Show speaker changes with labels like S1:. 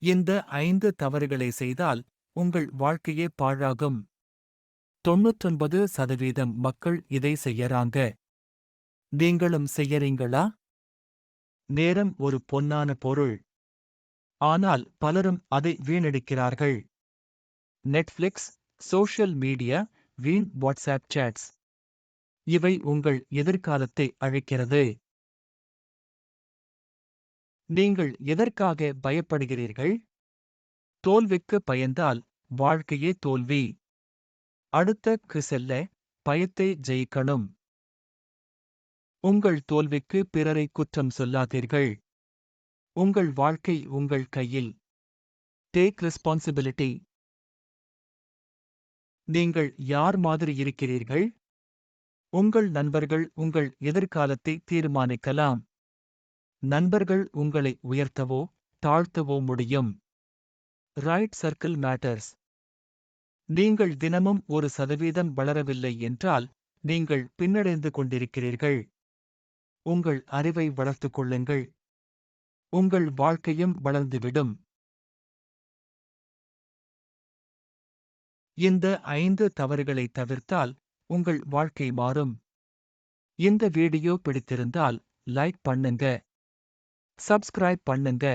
S1: இந்த 5 தவறுகளை செய்தால் உங்கள் வாழ்க்கையே பாழாகும். 99% மக்கள் இதை செய்யறாங்க. நீங்களும் செய்யறீங்களா? நேரம் ஒரு பொன்னான பொருள். ஆனால் பலரும் அதை வீணடிக்கிறார்கள். நெட்ஃபிளிக்ஸ், சோஷியல் மீடியா, வீண் வாட்ஸ்ஆப் சேட்ஸ். இவை உங்கள் எதிர்காலத்தை அழிக்கிறது. நீங்கள் எதற்காக பயப்படுகிறீர்கள்? தோல்விக்கு பயந்தால் வாழ்க்கையே தோல்வி. அடுத்த செல்ல பயத்தை ஜெயிக்கணும். உங்கள் தோல்விக்கு பிறரை குற்றம் சொல்லாதீர்கள். உங்கள் வாழ்க்கை உங்கள் கையில். Take responsibility. நீங்கள் யார் மாதிரி இருக்கிறீர்கள்? உங்கள் நண்பர்கள் உங்கள் எதிர்காலத்தை தீர்மானிக்கலாம். நண்பர்கள் உங்களை உயர்த்தவோ தாழ்த்தவோ முடியும். Right circle matters. நீங்கள் தினமும் 1% வளரவில்லை என்றால் நீங்கள் பின்னடைந்து கொண்டிருக்கிறீர்கள். உங்கள் அறிவை வளர்த்துக் கொள்ளுங்கள். உங்கள் வாழ்க்கையும் வளர்ந்துவிடும். இந்த 5 தவறுகளை தவிர்த்தால் உங்கள் வாழ்க்கை மாறும். இந்த வீடியோ பிடித்திருந்தால் லைக் பண்ணுங்க. சப்ஸ்கிரைப் பண்ணுங்க.